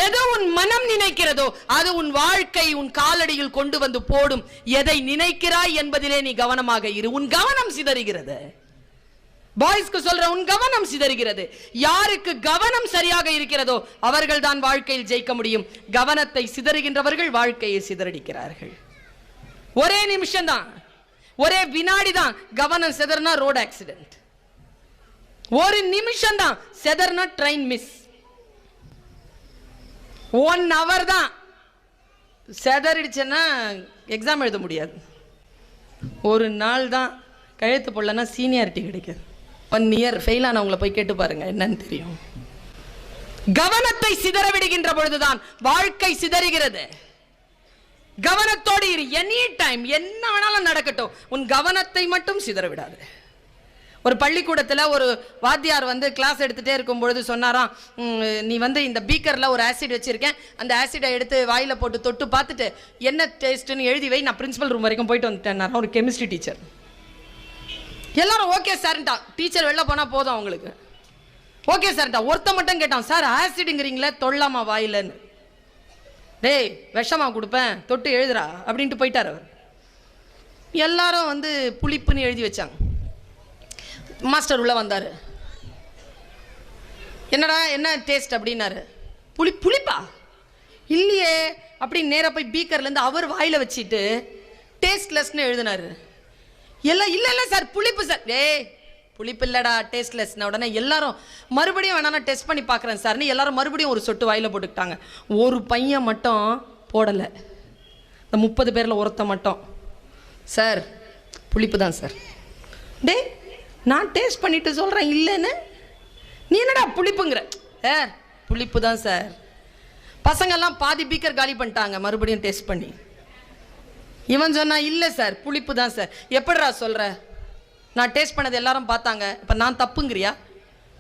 எது உன் மனம் நினைக்கிறதோ அது உன் வாழ்க்கை உன் காலடியில் கொண்டு வந்து போடும். எதை நினைக்கிறாய் என்பதிலே நீ கவனமாக இரு. உன் கவனம் சிதறுகிறது. பாய்ஸ்க்கு சொல்ற, உன் கவனம் சிதறுகிறது. யாருக்கு கவனம் சரியாக இருக்கிறதோ அவர்கள் தான் வாழ்க்கையில் ஜெயிக்க முடியும். கவனத்தை சிதறுகின்றவர்கள் வாழ்க்கையை சிதறடிக்கிறார்கள். ஒரே நிமிஷம் தான், ஒரே வினாடி தான் கவனம் சிதறனா ரோட் ஆக்சிடென்ட். ஒரு நிமிஷம் தான் சிதறனா ட்ரெயின் மிஸ். 1 hour தான் சிதறிடுச்சுன்னா எக்ஸாம் எழுத முடியாது. ஒரு நாள் தான் கழுத்து போடலன்னா சீனியாரிட்டி கிடைக்காது. 1 year ஃபெயில் ஆனவங்களை போய் கேட்டு பாருங்க, என்னன்னு தெரியும். கவனத்தை சிதற விடுகின்ற பொழுதுதான் வாழ்க்கை சிதறுகிறது. கவனத்தோடு இரு. எனி டைம் என்ன வேணாலும் நடக்கட்டும், உன் கவனத்தை மட்டும் சிதற விடாது. ஒரு பள்ளிக்கூடத்தில் ஒரு வாத்தியார் கிளாஸ் எடுத்துகிட்டே இருக்கும்பொழுது சொன்னாராம், நீ இந்த பீக்கரில் ஒரு ஆசிட் வச்சுருக்கேன், அந்த ஆசிடை எடுத்து வாயில் போட்டு தொட்டு பார்த்துட்டு என்ன டேஸ்ட்டுன்னு எழுதி வை, நான் பிரின்சிபல் ரூம் வரைக்கும் போயிட்டு வந்துட்டேன். ஒரு கெமிஸ்ட்ரி டீச்சர். எல்லாரும் ஓகே சார்ன்ட்டா. டீச்சர் வெளில போனால் போதும் அவங்களுக்கு. ஓகே சார்ன்ட்டா. ஒருத்த மட்டும் கேட்டான், சார் ஆசிடுங்கிறீங்களே தொல்லாமா வாயிலன்னு. டேய் விஷமா கொடுப்பேன், தொட்டு எழுதுறா அப்படின்ட்டு போயிட்டார் அவர். எல்லாரும் புளிப்புன்னு எழுதி வச்சாங்க. மாஸ்டர் உள்ள வந்தார். என்னடா என்ன டேஸ்ட் அப்படின்னாரு. புளிப்பா இல்லையே அப்படின்னு நேராக போய் பீக்கர்லேருந்து அவர் வாயில் வச்சுட்டு டேஸ்ட்லெஸ்ன்னு எழுதினாரு. எல்லாம் இல்லை இல்லை சார் புளிப்பு சார். டேய் புளிப்பு இல்லைடா டேஸ்ட்லெஸ்ன உடனே எல்லாரும் மறுபடியும் வேணா நான் டெஸ்ட் பண்ணி பார்க்குறேன் சார்னு எல்லாரும் மறுபடியும் ஒரு சொட்டு வாயில் போட்டுக்கிட்டாங்க. ஒரு பையன் மட்டும் போடலை. இந்த 30 பேரில் ஒருத்த மட்டும், சார் புளிப்பு தான் சார். டே நான் டேஸ்ட் பண்ணிட்டு சொல்கிறேன் இல்லைன்னு, நீ என்னடா புளிப்புங்கிற? புளிப்பு தான் சார். பசங்கள்லாம் பாதி பீக்கர் காலி பண்ணிட்டாங்க மறுபடியும் டேஸ்ட் பண்ணி. இவன் சொன்னா இல்லை சார் புளிப்பு தான் சார். எப்படிடா சொல்கிற? நான் டேஸ்ட் பண்ணது எல்லாரும் பார்த்தாங்க, இப்போ நான் தப்புங்கிறியா?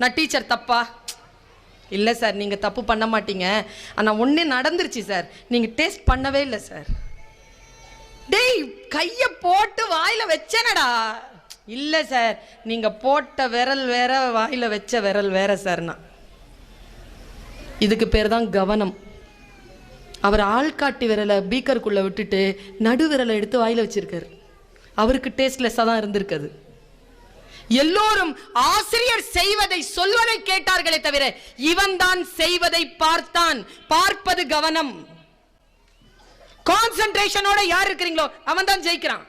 நான் டீச்சர் தப்பா? இல்லை சார் நீங்கள் தப்பு பண்ண மாட்டீங்க, ஆனால் ஒன்றே நடந்துருச்சு சார், நீங்கள் டேஸ்ட் பண்ணவே இல்லை சார். டேய் கையை போட்டு வாயில் வச்சேனடா. இல்லை சார் நீங்கள் போட்ட விரல் வேற வாயில் வச்ச விரல் வேற சார்னா. இதுக்கு பேர் தான் கவனம். அவர் ஆள்காட்டி விரலை பீக்கருக்குள்ளே விட்டுட்டு நடு விரலை எடுத்து வாயில் வச்சிருக்காரு. அவருக்கு டேஸ்ட்லெஸ்ஸாக தான் இருந்திருக்குது. எல்லோரும் ஆசிரியர் செய்வதை சொல்வதை கேட்டார்களே தவிர இவன் தான் செய்வதை பார்த்தான். பார்ப்பது கவனம். கான்சென்ட்ரேஷனோட யார் இருக்கிறீங்களோ அவன் தான் ஜெயிக்கிறான்.